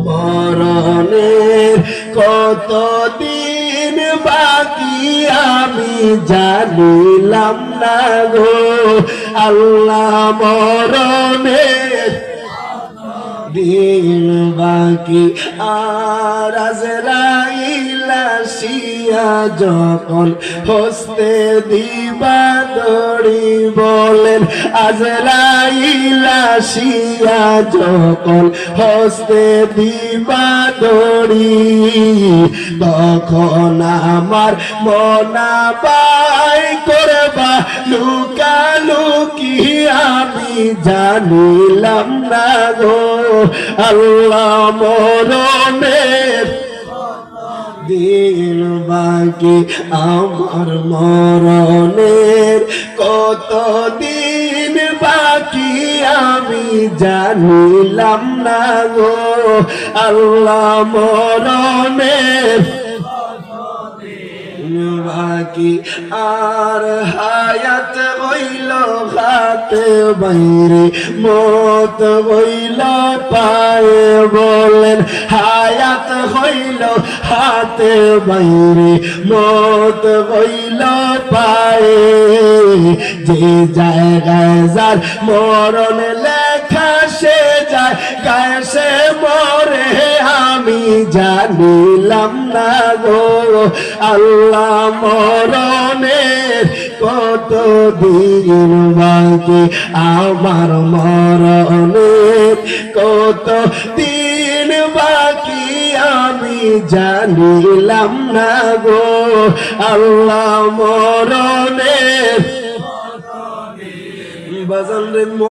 মরণের কতদিন বাকি আমি জানিলাম না গো আল্লাহ মরণের দিন বাকি আর আজরাইল আসিয়া যখন হস্তে দিবা দড়ি বলেন আজরাইল আসিয়া যখন হস্তে দিবা দড়ি তখন আমার মনা পাই করবা লুকালুকি আমি জানিলাম না গো আল্লাহ মরণের দিন বাকি আমার মরণের কত দিন বাকি আমি জানিলাম না গো আল্লাহ মরণের বাকি আর হায়াত হইল হাতে বাইরে মত হইল পায়ে বলেন হায়াত হইল হাতে বাইরে মত হইল পায়ে যে জায়গায় যার মরণ লেখা সে যায় গায়ে সে মরে আমি জানিলাম না গো আল্লাহ মরণের কত দিন বাকি আমার মরণের কত দিন বাকি আমি জানিলাম না গো আল্লাহ মরণের বাজান রে